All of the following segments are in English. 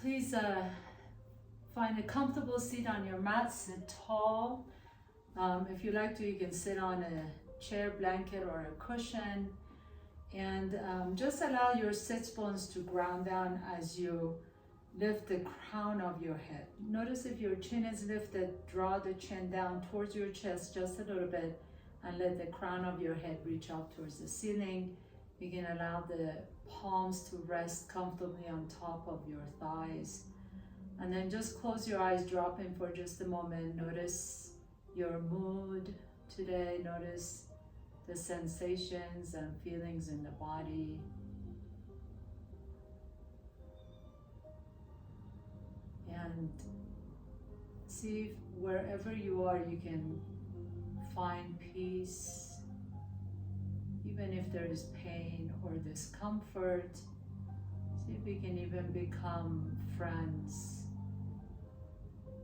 Please find a comfortable seat on your mat, sit tall. If you like to, you can sit on a chair, blanket, or a cushion. And just allow your sits bones to ground down as you lift the crown of your head. Notice if your chin is lifted, draw the chin down towards your chest just a little bit and let the crown of your head reach up towards the ceiling. You can allow the palms to rest comfortably on top of your thighs. And then just close your eyes, drop in for just a moment. Notice your mood today. Notice the sensations and feelings in the body. And see if wherever you are, you can find peace. Even if there is pain or discomfort, see if we can even become friends.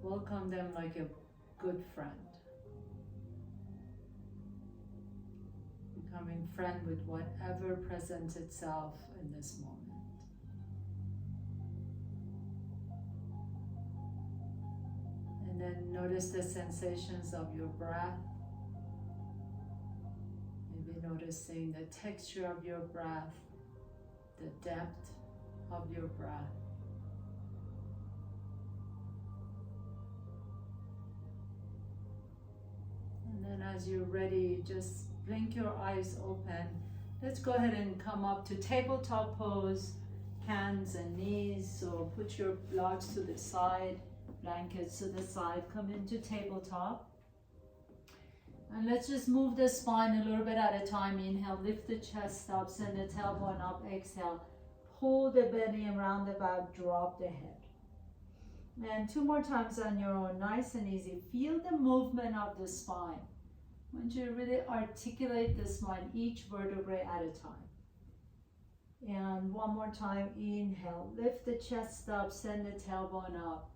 Welcome them like a good friend. Becoming friend with whatever presents itself in this moment. And then notice the sensations of your breath. Maybe noticing the texture of your breath, the depth of your breath. And then as you're ready, just blink your eyes open. Let's go ahead and come up to tabletop pose, hands and knees. So put your blocks to the side, blankets to the side, come into tabletop. And let's just move the spine a little bit at a time. Inhale, lift the chest up, send the tailbone up, exhale. Pull the belly around the back, drop the head. And 2 more times on your own, nice and easy. Feel the movement of the spine. I want you to really articulate the spine, each vertebrae at a time. And 1 more time, inhale, lift the chest up, send the tailbone up.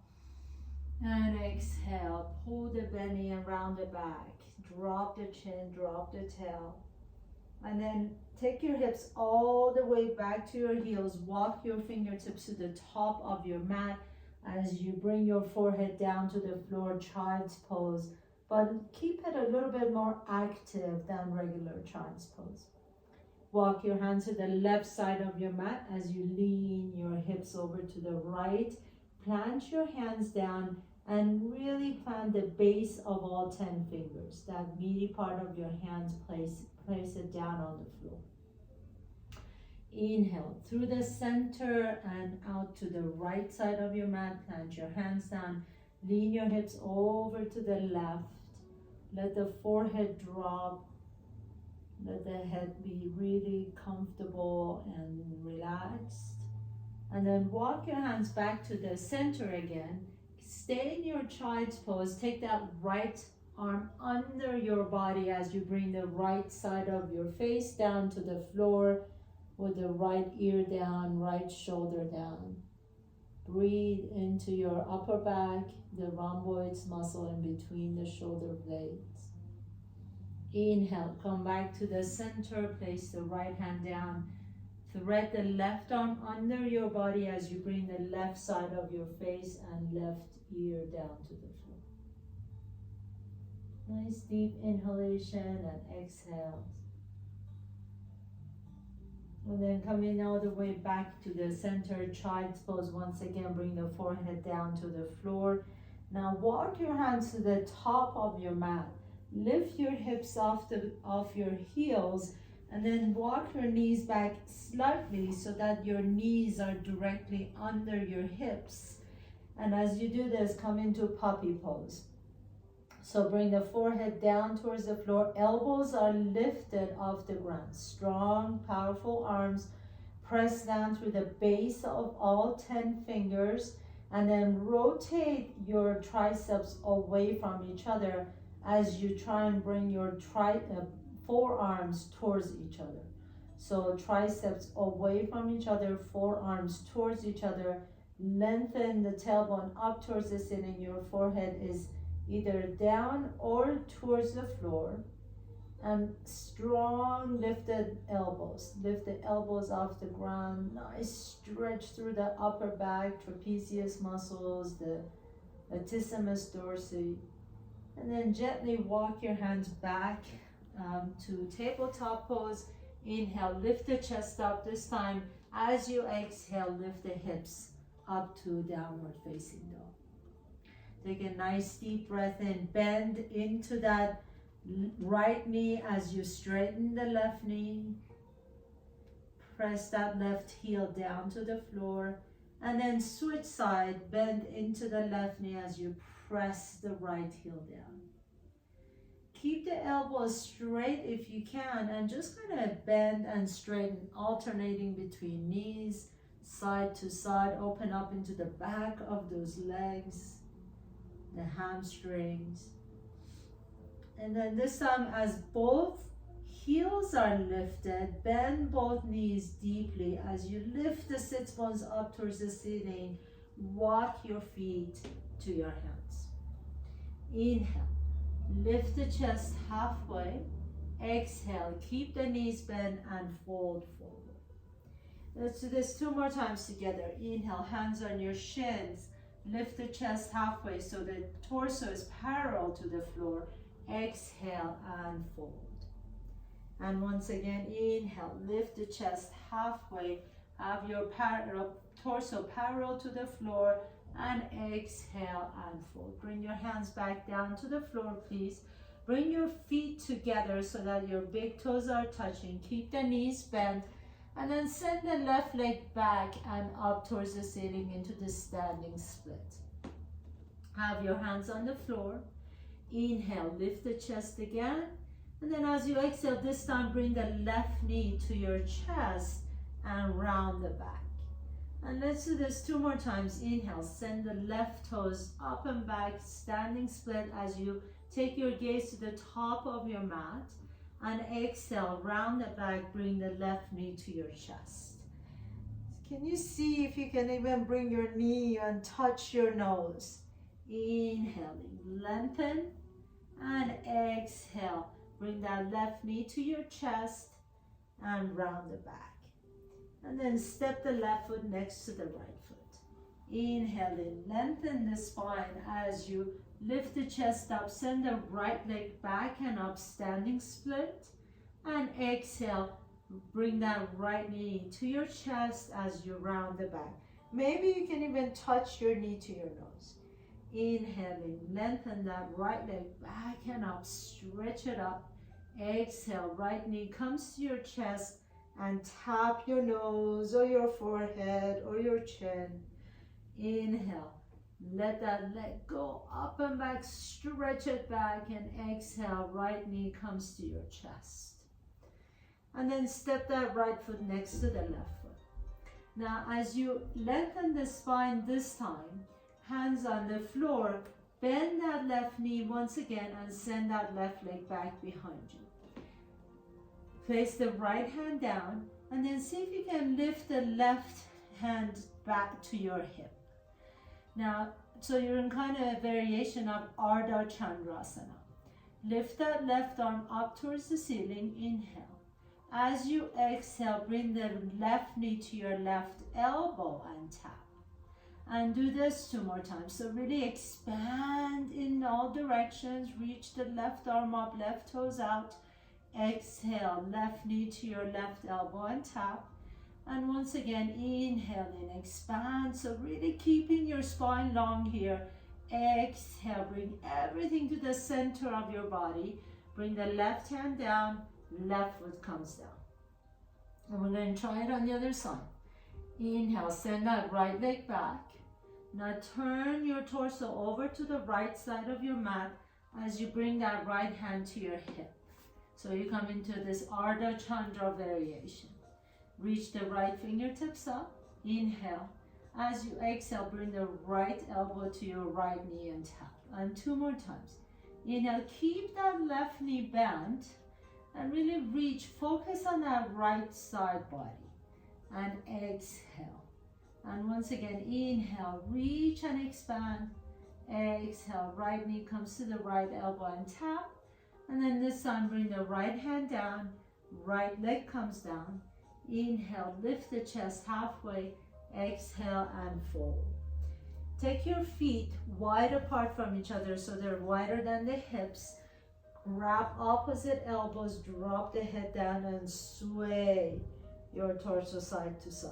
And exhale, pull the belly around the back. Drop the chin, drop the tail. And then take your hips all the way back to your heels. Walk your fingertips to the top of your mat as you bring your forehead down to the floor, child's pose. But keep it a little bit more active than regular child's pose. Walk your hands to the left side of your mat as you lean your hips over to the right. Plant your hands down and really plant the base of all 10 fingers. That meaty part of your hands, place it down on the floor. Inhale through the center and out to the right side of your mat. Plant your hands down. Lean your hips over to the left. Let the forehead drop. Let the head be really comfortable and relaxed. And then walk your hands back to the center again. Stay in your child's pose. Take that right arm under your body as you bring the right side of your face down to the floor with the right ear down, right shoulder down. Breathe into your upper back, the rhomboids muscle in between the shoulder blades. Inhale, come back to the center, place the right hand down. Thread the left arm under your body as you bring the left side of your face and left ear down to the floor. Nice deep inhalation and exhale. And then coming all the way back to the center, child's pose. Once again, bring the forehead down to the floor. Now walk your hands to the top of your mat. Lift your hips off your heels. And then walk your knees back slightly so that your knees are directly under your hips. And as you do this, come into puppy pose. So bring the forehead down towards the floor. Elbows are lifted off the ground. Strong, powerful arms. Press down through the base of all 10 fingers. And then rotate your triceps away from each other as you try and bring your forearms towards each other. So triceps away from each other, forearms towards each other. Lengthen the tailbone up towards the ceiling. Your forehead is either down or towards the floor. And strong lifted elbows. Lift the elbows off the ground. Nice stretch through the upper back, trapezius muscles, the latissimus dorsi. And then gently walk your hands back to tabletop pose. Inhale, lift the chest up. This time, as you exhale, lift the hips up to downward facing dog. Take a nice deep breath in. Bend into that right knee as you straighten the left knee. Press that left heel down to the floor. And then switch side. Bend into the left knee as you press the right heel down. Keep the elbows straight if you can, and just kind of bend and straighten, alternating between knees, side to side. Open up into the back of those legs, the hamstrings. And then this time, as both heels are lifted, bend both knees deeply. As you lift the sits bones up towards the ceiling, walk your feet to your hands. Inhale. Lift the chest halfway. Exhale. Keep the knees bent and fold forward. Let's do this 2 more times together. Inhale, hands on your shins. Lift the chest halfway so the torso is parallel to the floor. Exhale and fold. And once again, inhale. Lift the chest halfway. Have your torso parallel to the floor. And exhale and fold. Bring your hands back down to the floor, please. Bring your feet together so that your big toes are touching. Keep the knees bent. And then send the left leg back and up towards the ceiling into the standing split. Have your hands on the floor. Inhale, lift the chest again. And then as you exhale, this time bring the left knee to your chest and round the back. And let's do this 2 more times. Inhale, send the left toes up and back, standing split as you take your gaze to the top of your mat. And exhale, round the back, bring the left knee to your chest. Can you see if you can even bring your knee and touch your nose? Inhaling, lengthen, and exhale. Bring that left knee to your chest and round the back. And then step the left foot next to the right foot. Inhale in, lengthen the spine as you lift the chest up. Send the right leg back and up, standing split. And exhale, bring that right knee to your chest as you round the back. Maybe you can even touch your knee to your nose. Inhaling, lengthen that right leg back and up, stretch it up. Exhale, right knee comes to your chest, and tap your nose or your forehead or your chin. Inhale. Let that leg go up and back. Stretch it back and exhale. Right knee comes to your chest. And then step that right foot next to the left foot. Now as you lengthen the spine this time, hands on the floor, bend that left knee once again and send that left leg back behind you. Place the right hand down and then see if you can lift the left hand back to your hip. Now, so you're in kind of a variation of Ardha Chandrasana. Lift that left arm up towards the ceiling. Inhale. As you exhale, bring the left knee to your left elbow and tap. And do this 2 more times. So really expand in all directions. Reach the left arm up, left toes out. Exhale, left knee to your left elbow and tap. And once again, inhale in, expand. So really keeping your spine long here. Exhale, bring everything to the center of your body. Bring the left hand down, left foot comes down. And we're going to try it on the other side. Inhale, send that right leg back. Now turn your torso over to the right side of your mat as you bring that right hand to your hip. So you come into this Ardha Chandra variation. Reach the right fingertips up. Inhale. As you exhale, bring the right elbow to your right knee and tap. And 2 more times. Inhale, keep that left knee bent and really reach, focus on that right side body. And exhale. And once again, inhale, reach and expand. Exhale, right knee comes to the right elbow and tap. And then this time, bring the right hand down, right leg comes down. Inhale, lift the chest halfway. Exhale and fold. Take your feet wide apart from each other so they're wider than the hips. Grab opposite elbows, drop the head down and sway your torso side to side.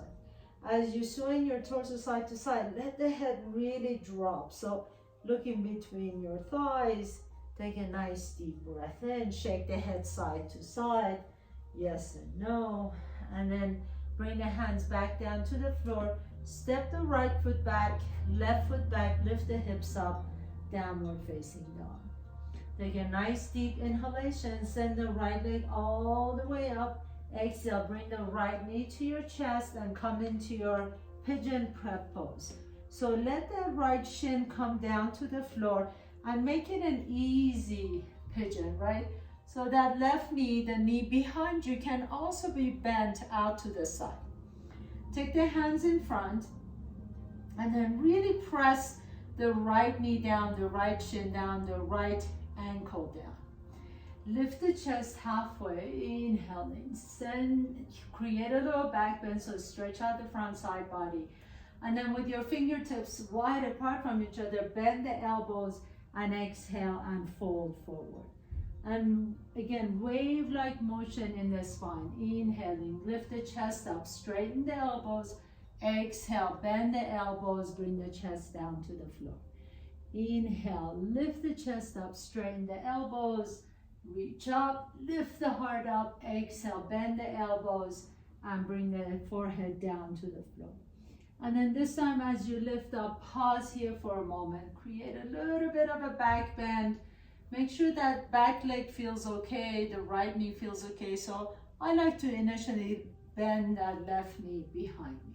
As you swing your torso side to side, let the head really drop. So look in between your thighs. Take a nice deep breath in. Shake the head side to side. Yes and no. And then bring the hands back down to the floor. Step the right foot back, left foot back. Lift the hips up. Downward facing dog. Take a nice deep inhalation. Send the right leg all the way up. Exhale, bring the right knee to your chest and come into your pigeon prep pose. So let the right shin come down to the floor and make it an easy pigeon, right? So that left knee, the knee behind you, can also be bent out to the side. Take the hands in front and then really press the right knee down, the right shin down, the right ankle down. Lift the chest halfway, inhaling, create a little back bend, so stretch out the front side body. And then with your fingertips wide apart from each other, bend the elbows and exhale and fold forward. And again, wave-like motion in the spine. Inhaling, lift the chest up, straighten the elbows. Exhale, bend the elbows, bring the chest down to the floor. Inhale, lift the chest up, straighten the elbows. Reach up, lift the heart up. Exhale, bend the elbows and bring the forehead down to the floor. And then this time as you lift up, pause here for a moment. Create a little bit of a back bend. Make sure that back leg feels okay, the right knee feels okay. So I like to initially bend that left knee behind me.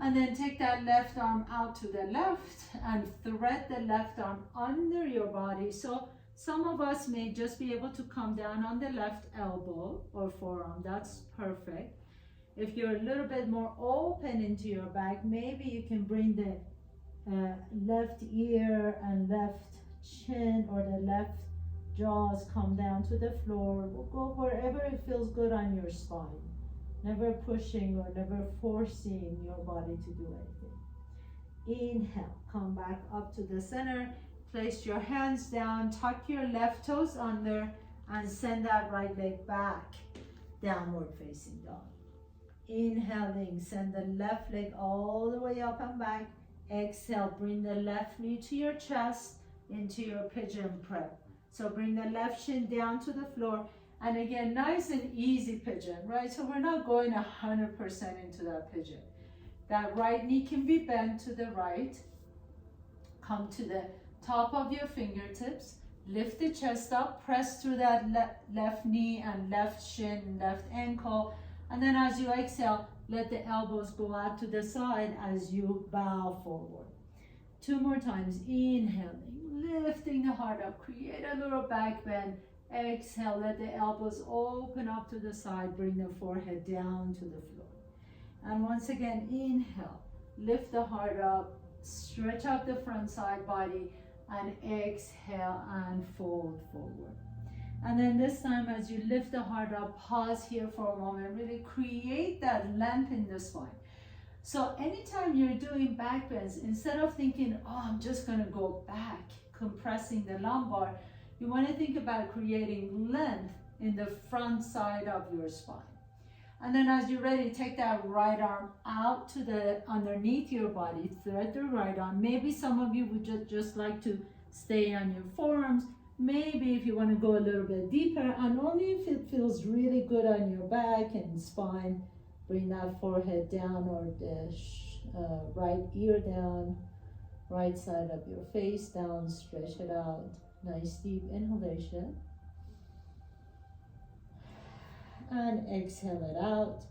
And then take that left arm out to the left and thread the left arm under your body. So some of us may just be able to come down on the left elbow or forearm. That's perfect. If you're a little bit more open into your back, maybe you can bring the left ear and left chin or the left jaws come down to the floor. We'll go wherever it feels good on your spine. Never pushing or never forcing your body to do anything. Inhale, come back up to the center. Place your hands down, tuck your left toes under, and send that right leg back, downward facing dog. Inhaling, send the left leg all the way up and back. Exhale, bring the left knee to your chest into your pigeon prep. So bring the left shin down to the floor. And again, nice and easy pigeon, right? So we're not going 100% into that pigeon. That right knee can be bent to the right. Come to the top of your fingertips. Lift the chest up. Press through that left knee and left shin and left ankle. And then as you exhale, let the elbows go out to the side as you bow forward. 2 more times. Inhaling, lifting the heart up. Create a little back bend. Exhale, let the elbows open up to the side. Bring the forehead down to the floor. And once again, inhale. Lift the heart up. Stretch out the front side body. And exhale and fold forward. And then this time as you lift the heart up, pause here for a moment. Really create that length in the spine. So anytime you're doing back bends, instead of thinking, oh, I'm just going to go back, compressing the lumbar, you want to think about creating length in the front side of your spine. And then as you're ready, take that right arm out to the underneath your body, thread the right arm. Maybe some of you would just like to stay on your forearms. Maybe if you want to go a little bit deeper, and only if it feels really good on your back and spine, bring that forehead down or the right ear down, right side of your face down, stretch it out. Nice deep inhalation. And exhale it out.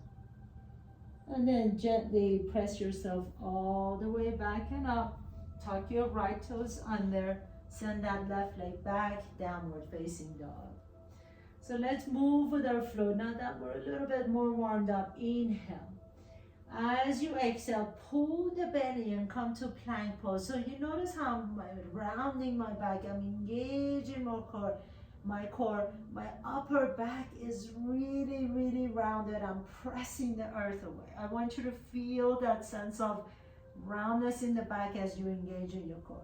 And then gently press yourself all the way back and up. Tuck your right toes under. Send that left leg back, downward facing dog. So let's move with our flow. Now that we're a little bit more warmed up, inhale. As you exhale, pull the belly and come to plank pose. So you notice how I'm rounding my back. I'm engaging my core. My upper back is really, really rounded. I'm pressing the earth away. I want you to feel that sense of roundness in the back as you engage in your core.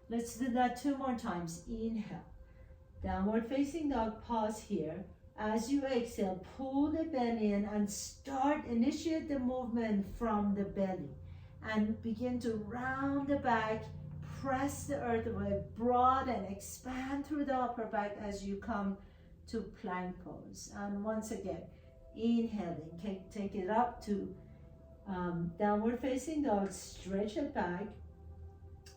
Let's do that 2 more times. Inhale, downward facing dog, pause here. As you exhale, pull the belly in and initiate the movement from the belly and begin to round the back, press the earth away, broaden, expand through the upper back as you come to plank pose. And once again, inhaling, take it up to downward facing dog, stretch it back.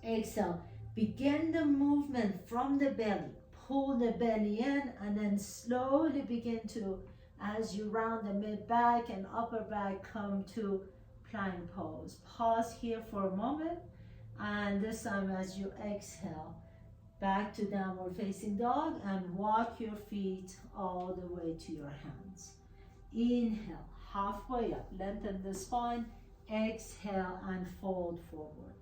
Exhale, begin the movement from the belly. Pull the belly in and then slowly begin to, as you round the mid back and upper back, come to plank pose. Pause here for a moment, and this time as you exhale, back to downward facing dog and walk your feet all the way to your hands. Inhale, halfway up, lengthen the spine. Exhale and fold forward.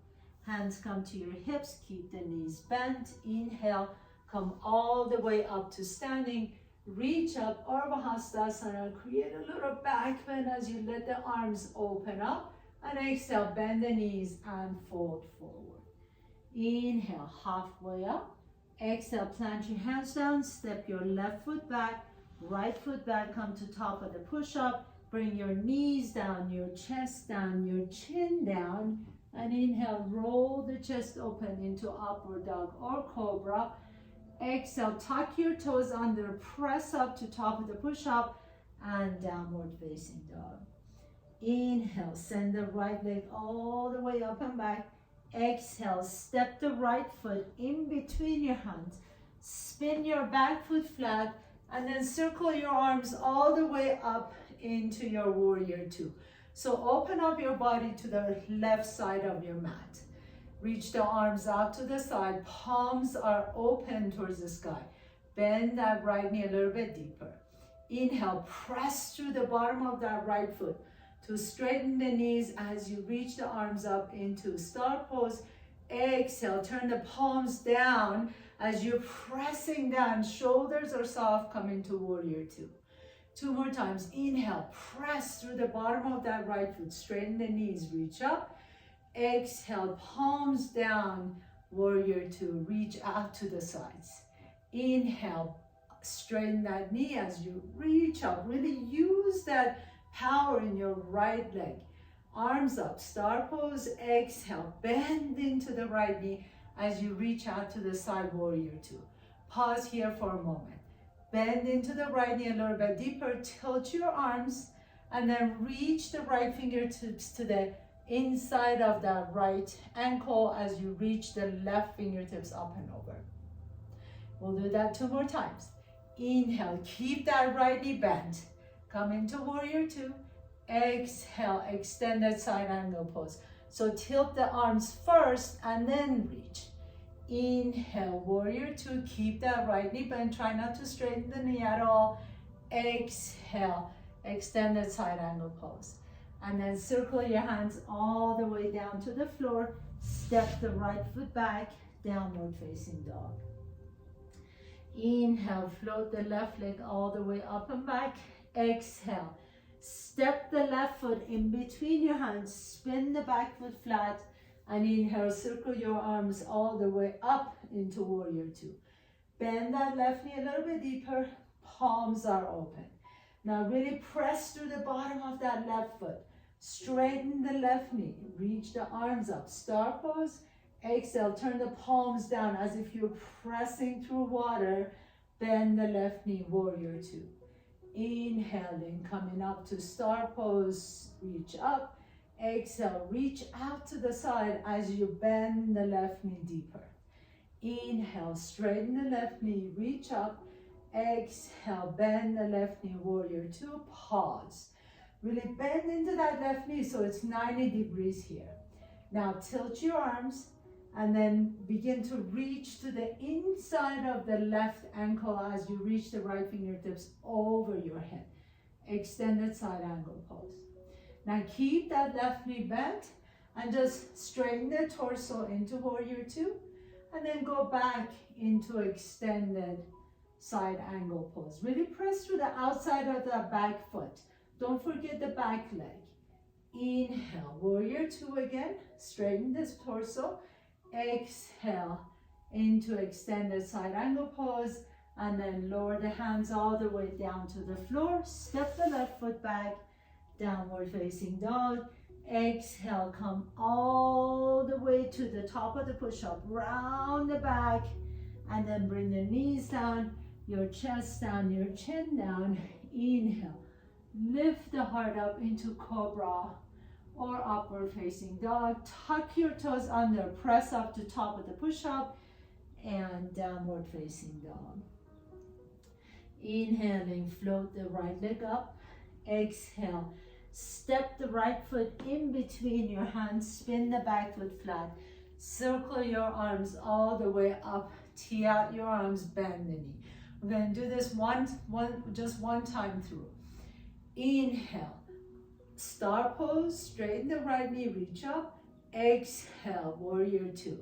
Hands come to your hips, keep the knees bent. Inhale, come all the way up to standing. Reach up, Ardha Hastasana. Create a little back bend as you let the arms open up. And exhale, bend the knees and fold forward. Inhale, halfway up. Exhale, plant your hands down. Step your left foot back, right foot back. Come to top of the push-up. Bring your knees down, your chest down, your chin down. And inhale, roll the chest open into upward dog or cobra. Exhale, tuck your toes under, press up to top of the push-up and downward facing dog. Inhale, send the right leg all the way up and back. Exhale, step the right foot in between your hands. Spin your back foot flat and then circle your arms all the way up into your warrior two. So open up your body to the left side of your mat. Reach the arms out to the side. Palms are open towards the sky. Bend that right knee a little bit deeper. Inhale, press through the bottom of that right foot to straighten the knees as you reach the arms up into star pose. Exhale, turn the palms down as you're pressing down. Shoulders are soft, come into warrior two. 2 more times. Inhale, press through the bottom of that right foot. Straighten the knees, reach up. Exhale, palms down, warrior two. Reach out to the sides. Inhale, straighten that knee as you reach up. Really use that power in your right leg. Arms up, star pose. Exhale, bend into the right knee as you reach out to the side, warrior two. Pause here for a moment. Bend into the right knee a little bit deeper. Tilt your arms and then reach the right fingertips to the inside of that right ankle as you reach the left fingertips up and over. We'll do that 2 more times. Inhale, keep that right knee bent. Come into warrior two. Exhale, extended side angle pose. So tilt the arms first and then reach. Inhale, warrior two, keep that right knee bent. Try not to straighten the knee at all. Exhale, extended side angle pose. And then circle your hands all the way down to the floor. Step the right foot back, downward facing dog. Inhale, float the left leg all the way up and back. Exhale, step the left foot in between your hands, spin the back foot flat, and inhale, circle your arms all the way up into warrior two. Bend that left knee a little bit deeper, palms are open. Now really press through the bottom of that left foot. Straighten the left knee, reach the arms up, star pose. Exhale, turn the palms down as if you're pressing through water. Bend the left knee, warrior two. Inhaling, coming up to star pose, reach up. Exhale, reach out to the side as you bend the left knee deeper. Inhale, straighten the left knee, reach up. Exhale, bend the left knee, warrior two, pause. Really bend into that left knee so it's 90 degrees here. Now tilt your arms and then begin to reach to the inside of the left ankle as you reach the right fingertips over your head. Extended side angle pose. Now keep that left knee bent and just straighten the torso into warrior two and then go back into extended side angle pose. Really press through the outside of the back foot. Don't forget the back leg. Inhale, warrior two again. Straighten this torso. Exhale into extended side angle pose. And then lower the hands all the way down to the floor. Step the left foot back. Downward facing dog. Exhale, come all the way to the top of the push-up. Round the back. And then bring the knees down, your chest down, your chin down. Inhale. Lift the heart up into cobra or upward facing dog. Tuck your toes under. Press up to top of the push-up. And downward facing dog. Inhaling, float the right leg up. Exhale, step the right foot in between your hands, spin the back foot flat. Circle your arms all the way up, tee out your arms, bend the knee. We're going to do this just one time through. Inhale, star pose, straighten the right knee, reach up. Exhale, warrior two.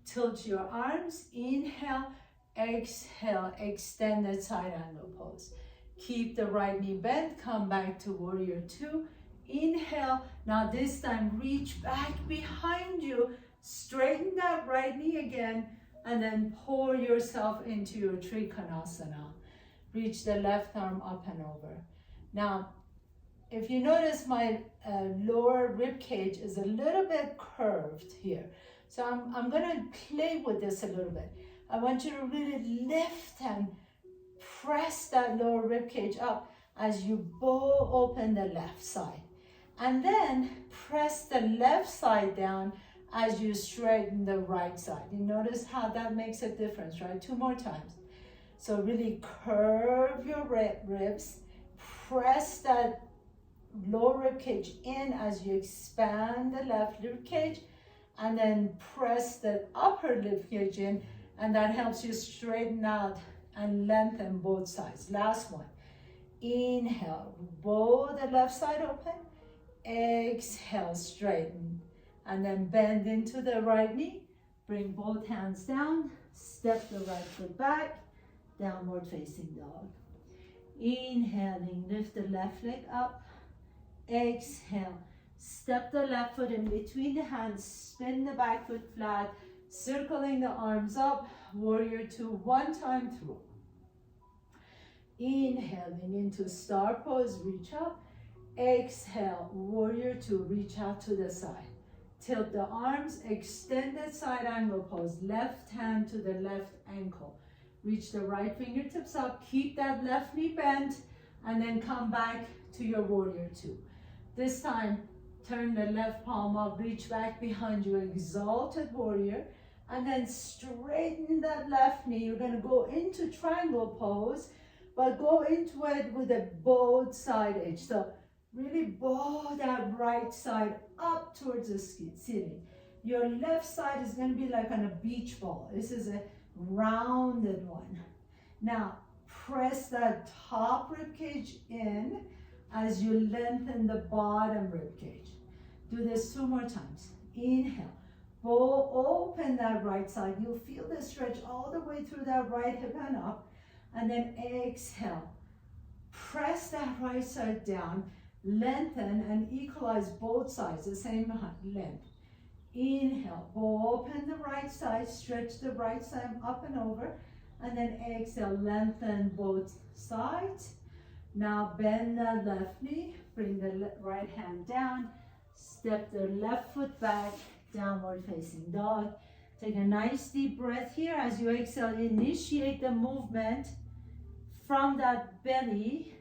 Tilt your arms, inhale. Exhale, extended side angle pose. Keep the right knee bent, come back to warrior two. Inhale, now this time reach back behind you, straighten that right knee again, and then pour yourself into your Trikonasana. Reach the left arm up and over. Now, if you notice my lower rib cage is a little bit curved here. So I'm gonna play with this a little bit. I want you to really lift and press that lower rib cage up as you bow open the left side. And then press the left side down as you straighten the right side. You notice how that makes a difference, right? Two more times. So really curve your ribs, press that lower rib cage in as you expand the left rib cage, and then press the upper rib cage in, and that helps you straighten out and lengthen both sides. Last one. Inhale, bow the left side open. Exhale, straighten. And then bend into the right knee. Bring both hands down. Step the right foot back. Downward facing dog. Inhaling, lift the left leg up. Exhale, step the left foot in between the hands. Spin the back foot flat. Circling the arms up, warrior two, one time through. Inhaling into star pose, reach up. Exhale, warrior two, reach out to the side. Tilt the arms, extended side angle pose, left hand to the left ankle. Reach the right fingertips up, keep that left knee bent, and then come back to your warrior two. This time, turn the left palm up, reach back behind you, exalted warrior. And then straighten that left knee. You're going to go into triangle pose, but go into it with a bowed side edge. So really bow that right side up towards the ceiling. Your left side is going to be like on a beach ball. This is a rounded one. Now, press that top rib cage in as you lengthen the bottom rib cage. Do this 2 more times. Inhale. Bow open that right side. You'll feel the stretch all the way through that right hip and up. And then exhale. Press that right side down. Lengthen and equalize both sides, the same length. Inhale. Bow open the right side. Stretch the right side up and over. And then exhale. Lengthen both sides. Now bend the left knee. Bring the right hand down. Step the left foot back. Downward facing dog. Take a nice deep breath here. As you exhale, initiate the movement from that belly,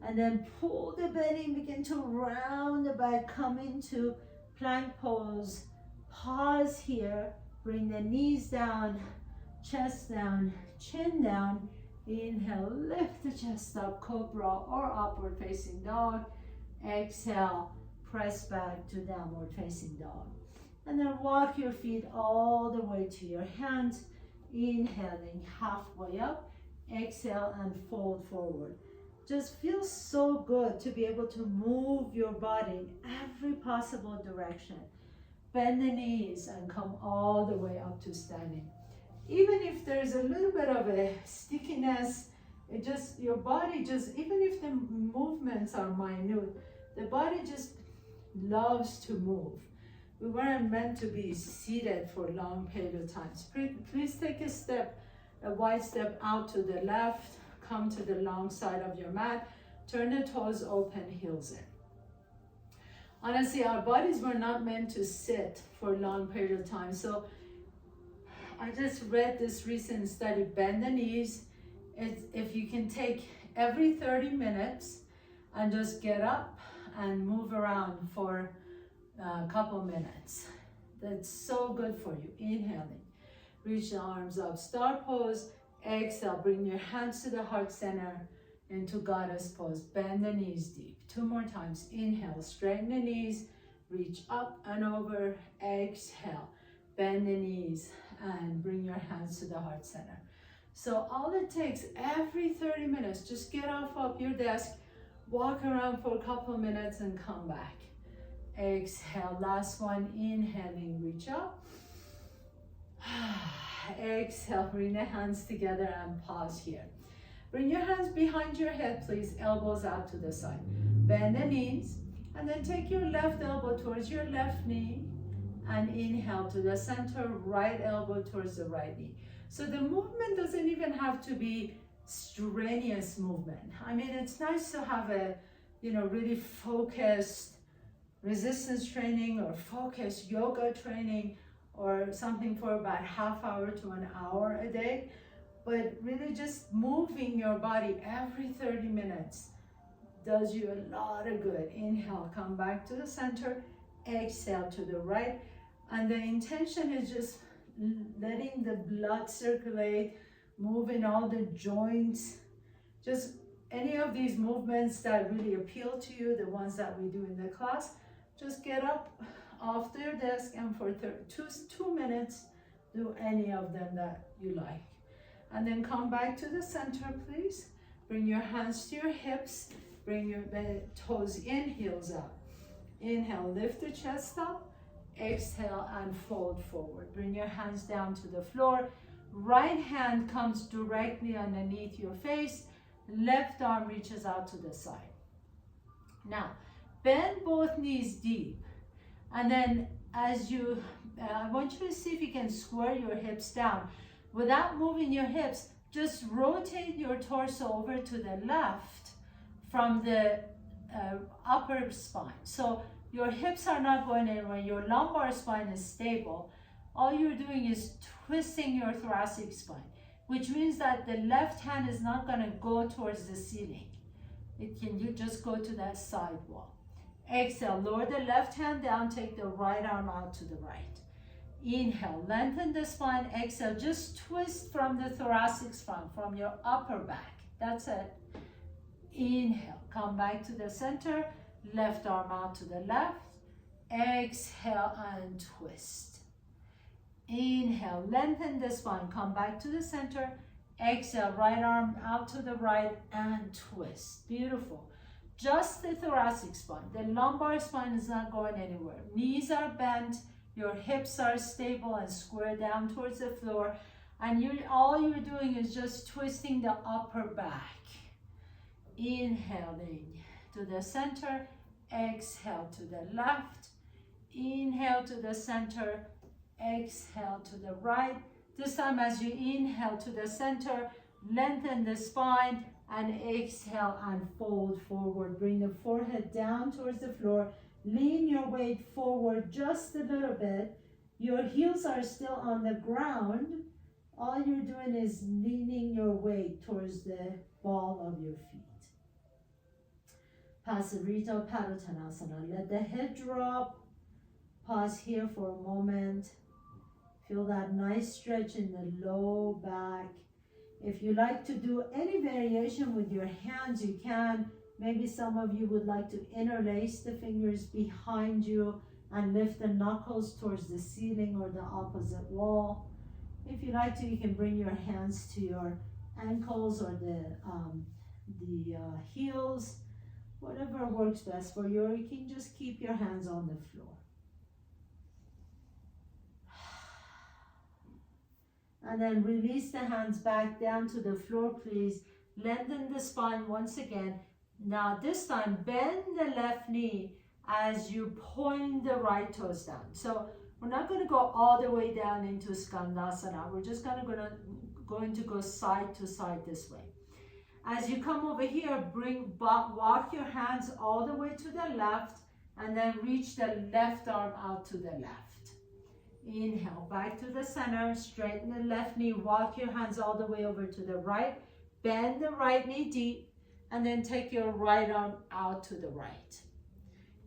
and then pull the belly and begin to round the back. Come into plank pose. Pause here. Bring the knees down, chest down, chin down. Inhale, lift the chest up, cobra or upward facing dog. Exhale, press back to downward facing dog. And then walk your feet all the way to your hands. Inhaling halfway up. Exhale and fold forward. Just feels so good to be able to move your body in every possible direction. Bend the knees and come all the way up to standing. even if there's a little bit of a stickiness, it just, your body just, even if the movements are minute, the body just loves to move. We weren't meant to be seated for a long period of time. Please take a step, a wide step out to the left, come to the long side of your mat, turn the toes open, heels in. Honestly, our bodies were not meant to sit for a long period of time. So I just read this recent study, bend the knees. If you can take every 30 minutes and just get up and move around for a couple minutes. That's so good for you. Inhaling, reach the arms up, star pose. Exhale, bring your hands to the heart center into goddess pose. Bend the knees deep. 2 more times. Inhale, straighten the knees, reach up and over. Exhale, bend the knees and bring your hands to the heart center. So all it takes, every 30 minutes, just get off of your desk, walk around for a couple of minutes and come back. Exhale, last one. Inhaling, reach up. Exhale, bring the hands together and pause here. Bring your hands behind your head, please. Elbows out to the side. Bend the knees, and then take your left elbow towards your left knee, and inhale to the center, right elbow towards the right knee. So the movement doesn't even have to be strenuous movement. I mean, it's nice to have a, really focused resistance training or focused yoga training or something for about half hour to an hour a day. But really just moving your body every 30 minutes does you a lot of good. Inhale, come back to the center. Exhale to the right. And the intention is just letting the blood circulate, moving all the joints. Just any of these movements that really appeal to you, the ones that we do in the class, just get up off your desk and for 2 minutes, do any of them that you like. And then come back to the center, please. Bring your hands to your hips. Bring your toes in, heels up. Inhale, lift the chest up. Exhale and fold forward. Bring your hands down to the floor. Right hand comes directly underneath your face. Left arm reaches out to the side. Now, bend both knees deep. And then as you, I want you to see if you can square your hips down. Without moving your hips, just rotate your torso over to the left from the upper spine. So your hips are not going anywhere. Your lumbar spine is stable. All you're doing is twisting your thoracic spine, which means that the left hand is not going to go towards the ceiling. You just go to that side wall. Exhale, lower the left hand down, take the right arm out to the right. Inhale, lengthen the spine. Exhale, just twist from the thoracic spine, from your upper back. That's it. Inhale, come back to the center. Left arm out to the left. Exhale and twist. Inhale, lengthen the spine. Come back to the center. Exhale, right arm out to the right and twist. Beautiful. Just the thoracic spine. The lumbar spine is not going anywhere. Knees are bent. Your hips are stable and square down towards the floor. And all you're doing is just twisting the upper back. Inhaling to the center. Exhale to the left. Inhale to the center. Exhale to the right. This time as you inhale to the center, lengthen the spine and exhale and fold forward. Bring the forehead down towards the floor. Lean your weight forward just a little bit. Your heels are still on the ground. All you're doing is leaning your weight towards the ball of your feet. Pasarita Padottanasana. Let the head drop. Pause here for a moment. Feel that nice stretch in the low back. If you like to do any variation with your hands, you can. Maybe some of you would like to interlace the fingers behind you and lift the knuckles towards the ceiling or the opposite wall. If you like to, you can bring your hands to your ankles or the heels, whatever works best for you, or you can just keep your hands on the floor. And then release the hands back down to the floor, please. Lengthen the spine once again. Now this time, bend the left knee as you point the right toes down. So we're not going to go all the way down into Skandasana. We're just going to go side to side this way. As you come over here, walk your hands all the way to the left and then reach the left arm out to the left. Inhale, back to the center, straighten the left knee, walk your hands all the way over to the right, bend the right knee deep, and then take your right arm out to the right.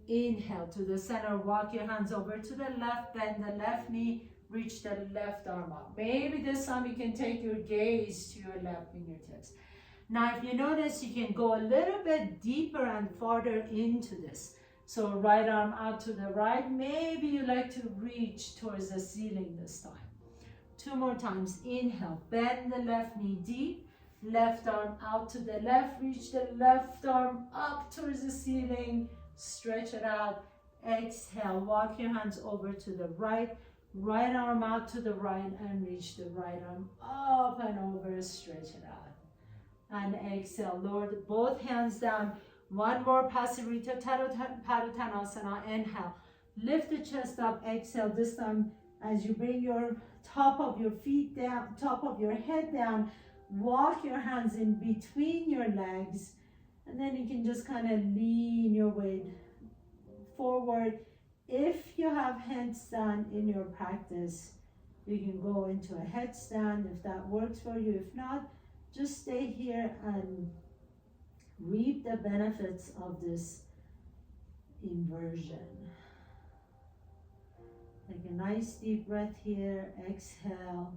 Inhale to the center, walk your hands over to the left, bend the left knee, reach the left arm up. Maybe this time you can take your gaze to your left fingertips. Now if you notice, you can go a little bit deeper and farther into this. So right arm out to the right. Maybe you like to reach towards the ceiling this time. 2 more times. Inhale, bend the left knee deep. Left arm out to the left. Reach the left arm up towards the ceiling. Stretch it out. Exhale, walk your hands over to the right. Right arm out to the right and reach the right arm up and over. Stretch it out. And exhale, lower both hands down. One more Pasarita Padottanasana. Inhale, lift the chest up. Exhale, this time as you bring your top of your feet down, top of your head down, walk your hands in between your legs, and then you can just kind of lean your weight forward. If you have headstand in your practice, you can go into a headstand if that works for you. If not, just stay here and reap the benefits of this inversion. Take a nice deep breath here. Exhale.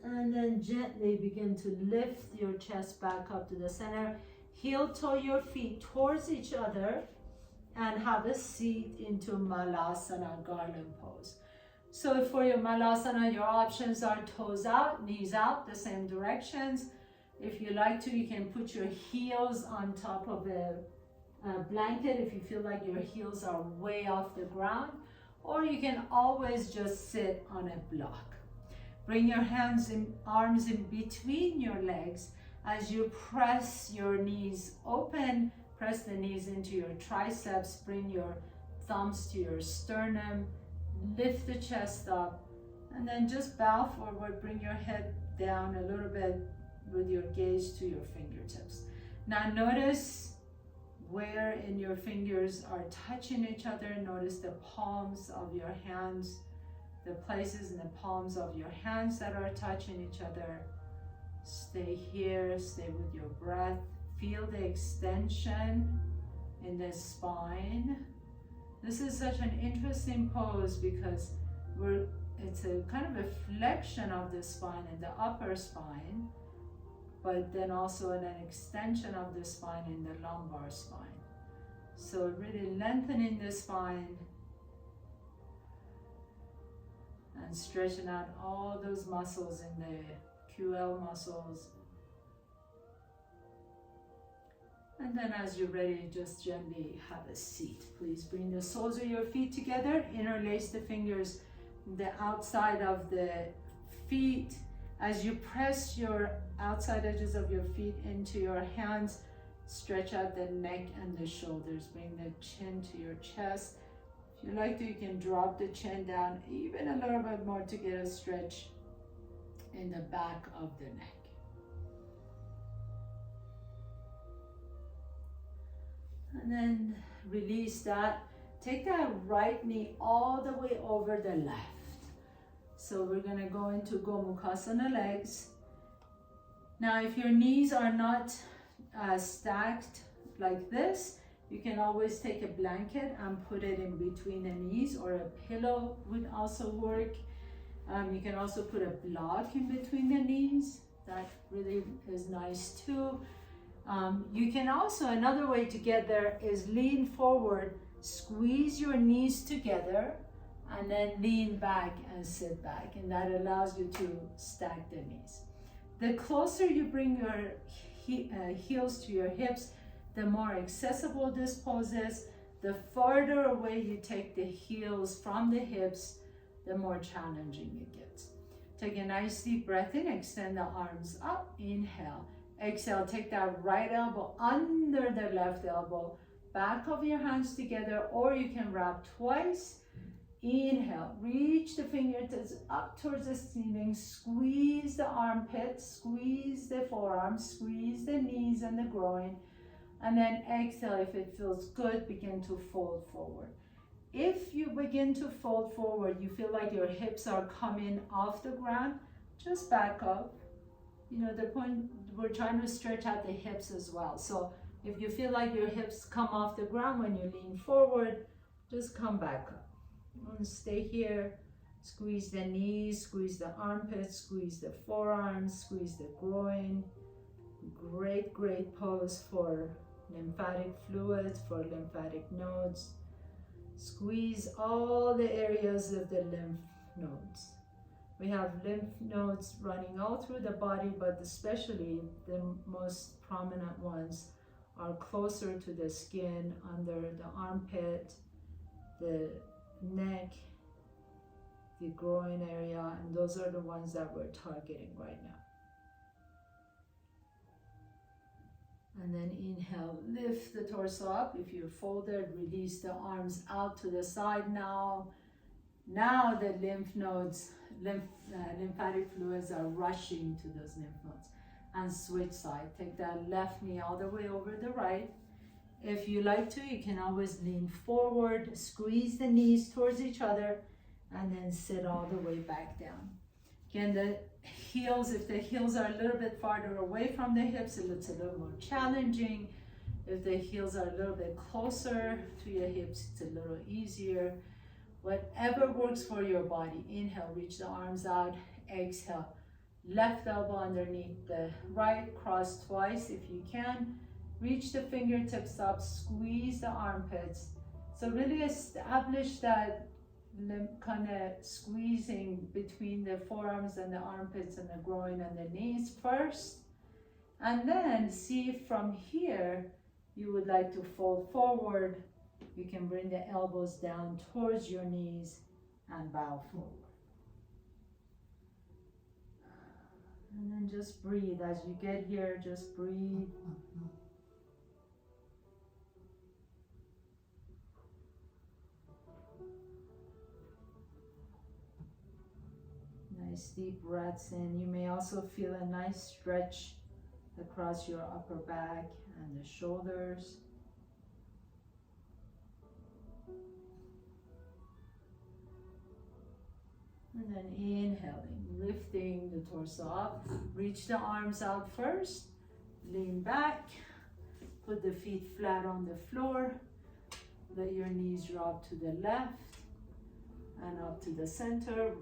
And then gently begin to lift your chest back up to the center. Heel toe your feet towards each other and have a seat into Malasana, garland pose. So for your Malasana, your options are toes out, knees out, the same directions. If you like to, you can put your heels on top of a blanket if you feel like your heels are way off the ground, or you can always just sit on a block. Bring your hands and arms in between your legs as you press your knees open. Press the knees into your triceps, bring your thumbs to your sternum, lift the chest up, and then just bow forward, bring your head down a little bit with your gaze to your fingertips. Now notice where in your fingers are touching each other. Notice the palms of your hands, the places in the palms of your hands that are touching each other. Stay here, stay with your breath. Feel the extension in the spine. This is such an interesting pose because it's a kind of a flexion of the spine in the upper spine, but then also an extension of the spine in the lumbar spine. So really lengthening the spine and stretching out all those muscles in the QL muscles. And then as you're ready, just gently have a seat. Please bring the soles of your feet together, interlace the fingers, the outside of the feet. As you press your outside edges of your feet into your hands, stretch out the neck and the shoulders. Bring the chin to your chest. If you like to, you can drop the chin down even a little bit more to get a stretch in the back of the neck. And then release that. Take that right knee all the way over the left. So we're gonna go into Gomukhasana legs. Now if your knees are not stacked like this, you can always take a blanket and put it in between the knees, or a pillow would also work. You can also put a block in between the knees. That really is nice too. You can also, another way to get there is lean forward, squeeze your knees together, and then lean back and sit back. And that allows you to stack the knees. The closer you bring your heels to your hips, the more accessible this pose is. The farther away you take the heels from the hips, the more challenging it gets. Take a nice deep breath in, extend the arms up, inhale. Exhale, take that right elbow under the left elbow, back of your hands together, or you can wrap twice. Inhale, reach the fingertips up towards the ceiling, squeeze the armpits, squeeze the forearms, squeeze the knees and the groin, and then exhale. If it feels good, begin to fold forward. If you begin to fold forward, you feel like your hips are coming off the ground, just back up. You know, the point, we're trying to stretch out the hips as well. So if you feel like your hips come off the ground when you lean forward, just come back up. And stay here. Squeeze the knees, squeeze the armpits, squeeze the forearms, squeeze the groin. Great, great pose for lymphatic fluids, for lymphatic nodes. Squeeze all the areas of the lymph nodes. We have lymph nodes running all through the body, but especially the most prominent ones are closer to the skin, under the armpit, the neck, the groin area, and those are the ones that we're targeting right now. And then inhale, lift the torso up. If you're folded, release the arms out to the side now. Now the lymph nodes, lymphatic fluids are rushing to those lymph nodes. And switch side. Take that left knee all the way over the right. If you like to, you can always lean forward, squeeze the knees towards each other, and then sit all the way back down. Again, the heels, if the heels are a little bit farther away from the hips, it looks a little more challenging. If the heels are a little bit closer to your hips, it's a little easier. Whatever works for your body. Inhale, reach the arms out. Exhale, left elbow underneath the right, cross twice if you can. Reach the fingertips up, squeeze the armpits. So really establish that kind of squeezing between the forearms and the armpits and the groin and the knees first. And then see if from here you would like to fold forward. You can bring the elbows down towards your knees and bow forward. And then just breathe. As you get here, just breathe. Nice deep breaths in. You may also feel a nice stretch across your upper back and the shoulders. And then inhaling, lifting the torso up. Reach the arms out first. Lean back. Put the feet flat on the floor. Let your knees drop to the left and up to the center.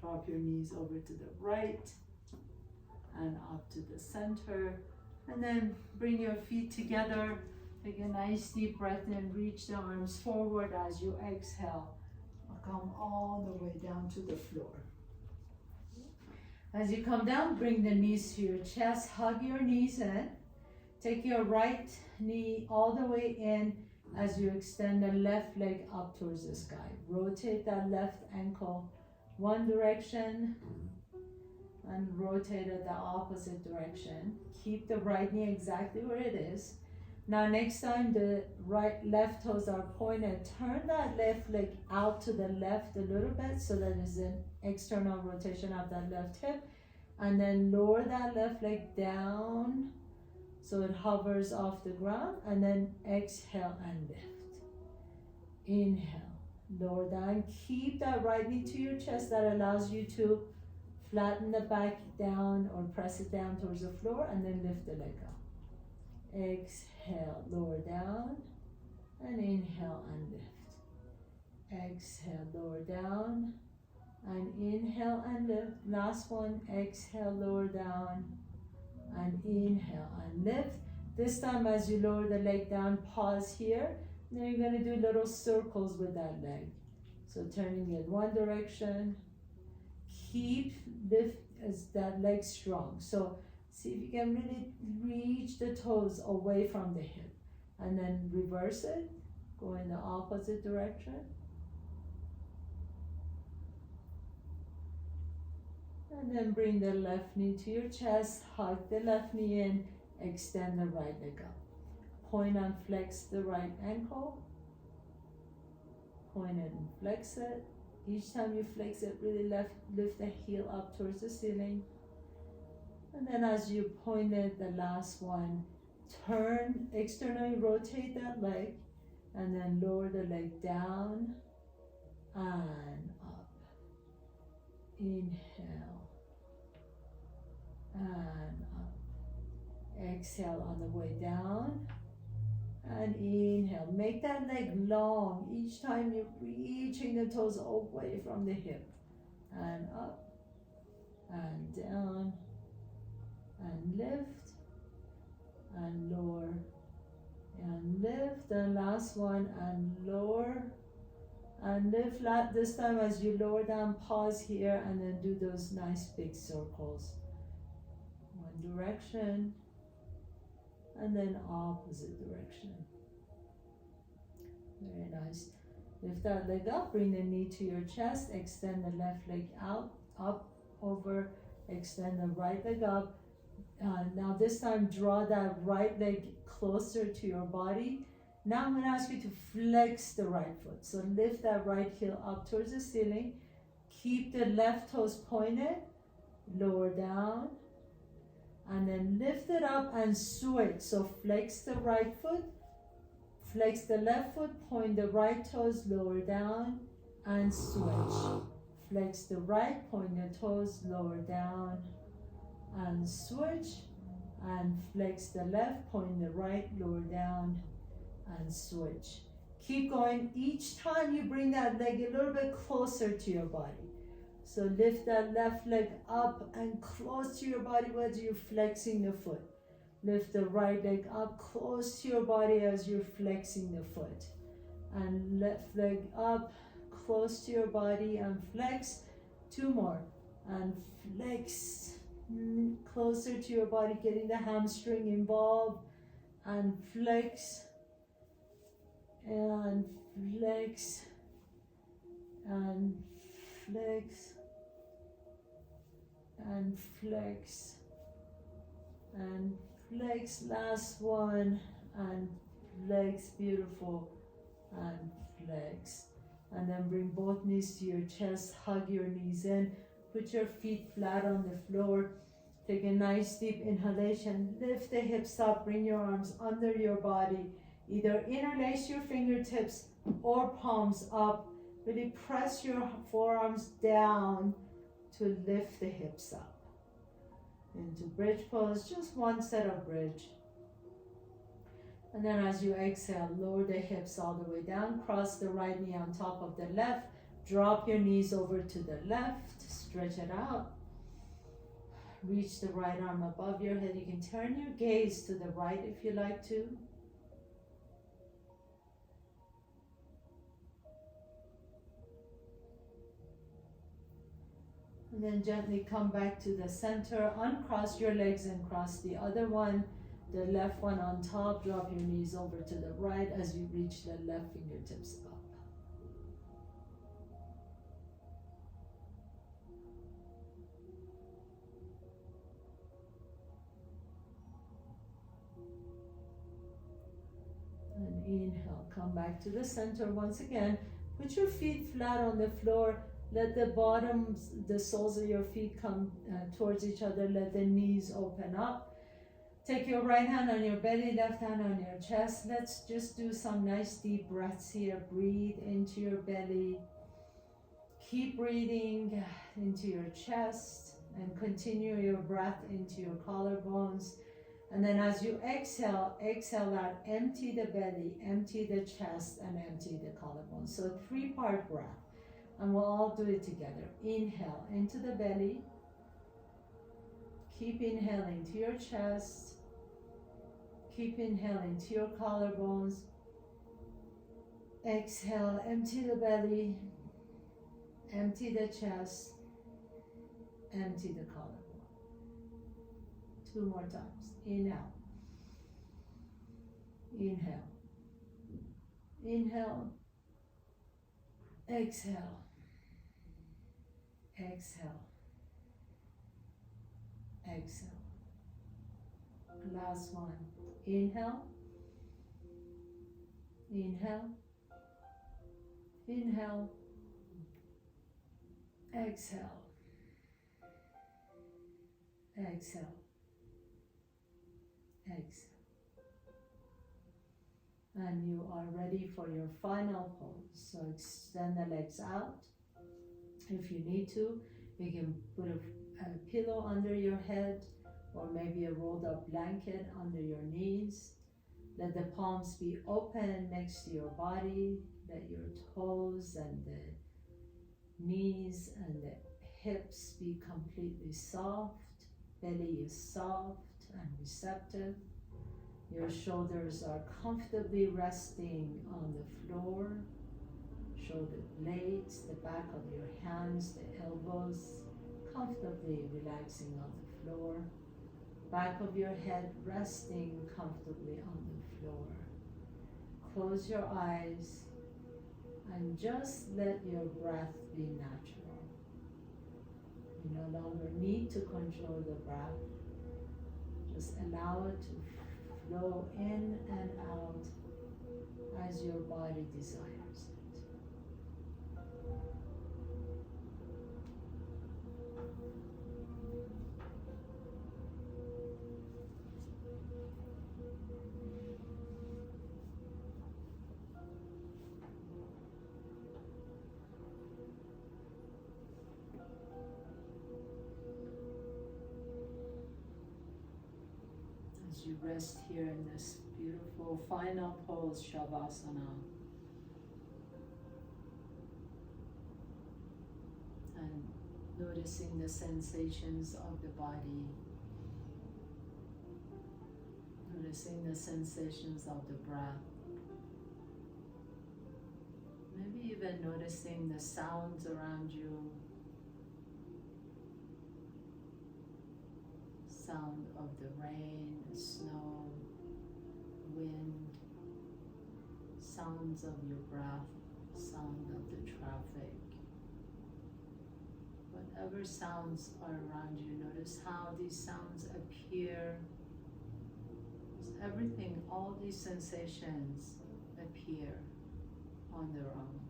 Drop your knees over to the right and up to the center. And then bring your feet together. Take a nice deep breath in. Reach the arms forward as you exhale. Come all the way down to the floor. As you come down, bring the knees to your chest. Hug your knees in. Take your right knee all the way in as you extend the left leg up towards the sky. Rotate that left ankle one direction and rotate it the opposite direction. Keep the right knee exactly where it is. Now next time the left toes are pointed, turn that left leg out to the left a little bit so that there's an external rotation of that left hip. And then lower that left leg down so it hovers off the ground. And then exhale and lift. Inhale, lower down. Keep that right knee to your chest. That allows you to flatten the back down or press it down towards the floor and then lift the leg up. Exhale, lower down, and inhale and lift. Exhale, lower down, and inhale and lift. Last one, exhale, lower down, and inhale and lift. This time as you lower the leg down, pause here. Now you're going to do little circles with that leg. So turning it one direction. Keep that leg strong. So see if you can really reach the toes away from the hip. And then reverse it. Go in the opposite direction. And then bring the left knee to your chest, hug the left knee in, extend the right leg up. Point and flex the right ankle. Point it and flex it. Each time you flex it, really lift the heel up towards the ceiling. And then as you point it, the last one, turn, externally rotate that leg, and then lower the leg down and up. Inhale and up. Exhale on the way down and inhale. Make that leg long each time you're reaching the toes away from the hip. And up and down and lift and lower and lift. And last one, and lower and lift. This time as you lower down, pause here and then do those nice big circles. One direction and then opposite direction. Very nice. Lift that leg up, bring the knee to your chest, extend the left leg out, up, over, extend the right leg up. Now this time draw that right leg closer to your body. Now I'm going to ask you to flex the right foot. So lift that right heel up towards the ceiling. Keep the left toes pointed, lower down, and then lift it up and switch. So flex the right foot, flex the left foot, point the right toes, lower down, and switch. Flex the right, point the toes, lower down, and switch. And flex the left, point the right, lower down, and switch. Keep going. Each time you bring that leg a little bit closer to your body. So lift that left leg up and close to your body as you're flexing the foot. Lift the right leg up close to your body as you're flexing the foot. And left leg up close to your body and flex. Two more. And flex closer to your body, getting the hamstring involved. And flex. And flex. And flex. And flex. And flex. Last one. And flex. Beautiful. And flex. And then bring both knees to your chest. Hug your knees in. Put your feet flat on the floor. Take a nice deep inhalation. Lift the hips up. Bring your arms under your body. Either interlace your fingertips or palms up. Really press your forearms down to lift the hips up. Into bridge pose, just one set of bridge. And then as you exhale, lower the hips all the way down. Cross the right knee on top of the left. Drop your knees over to the left. Stretch it out. Reach the right arm above your head. You can turn your gaze to the right if you like to. And then gently come back to the center. Uncross your legs and cross the other one. The left one on top. Drop your knees over to the right as you reach the left fingertips up. And inhale, come back to the center once again. Put your feet flat on the floor. Let the bottoms, the soles of your feet come towards each other. Let the knees open up. Take your right hand on your belly, left hand on your chest. Let's just do some nice deep breaths here. Breathe into your belly. Keep breathing into your chest and continue your breath into your collarbones. And then as you exhale, exhale out, empty the belly, empty the chest, and empty the collarbones. So 3-part breath. And we'll all do it together. Inhale into the belly. Keep inhaling to your chest. Keep inhaling to your collarbones. Exhale, empty the belly. Empty the chest. Empty the collarbone. 2 more times. Inhale. Inhale. Inhale, exhale, exhale, exhale. Last one. Inhale, inhale, inhale, exhale, exhale, exhale. And you are ready for your final pose. So extend the legs out. If you need to, you can put a pillow under your head or maybe a rolled up blanket under your knees. Let the palms be open next to your body. Let your toes and the knees and the hips be completely soft. Belly is soft and receptive. Your shoulders are comfortably resting on the floor. Shoulder blades, the back of your hands, the elbows, comfortably relaxing on the floor. Back of your head resting comfortably on the floor. Close your eyes and just let your breath be natural. You no longer need to control the breath. Just allow it to flow in and out as your body desires it. As you rest here in this beautiful final pose, Shavasana, and noticing the sensations of the body, noticing the sensations of the breath, maybe even noticing the sounds around you, sound of the rain, the snow, wind, sounds of your breath, sound of the traffic. Whatever sounds are around you, notice how these sounds appear. Everything, all these sensations appear on their own.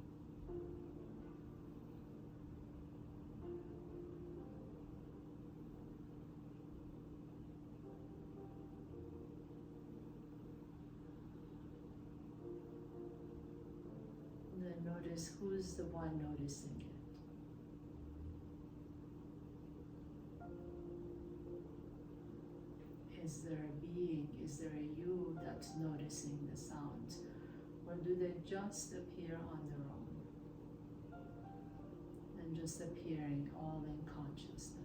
And then notice who's the one noticing it. Is there a being, is there a you that's noticing the sounds? Or do they just appear on their own? And just appearing all in consciousness.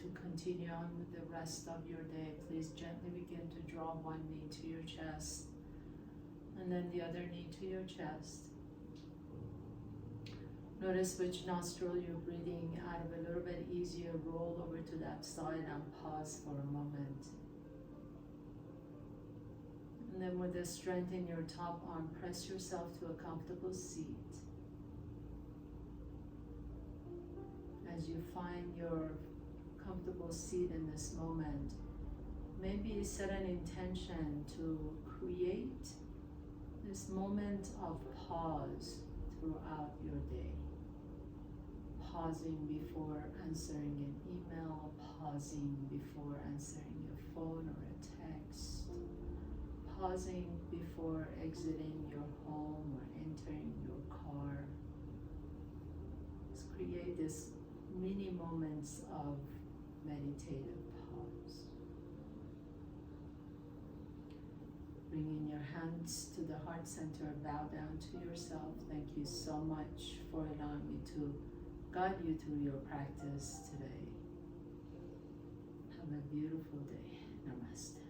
To continue on with the rest of your day, please gently begin to draw one knee to your chest and then the other knee to your chest. Notice which nostril you're breathing out of a little bit easier. Roll over to that side and pause for a moment. And then with the strength in your top arm, press yourself to a comfortable seat. As you find your comfortable seat in this moment, maybe set an intention to create this moment of pause throughout your day. Pausing before answering an email, pausing before answering your phone or a text, pausing before exiting your home or entering your car. Let's create this mini moments of meditative pause. Bringing your hands to the heart center, bow down to yourself. Thank you so much for allowing me to guide you through your practice today. Have a beautiful day. Namaste.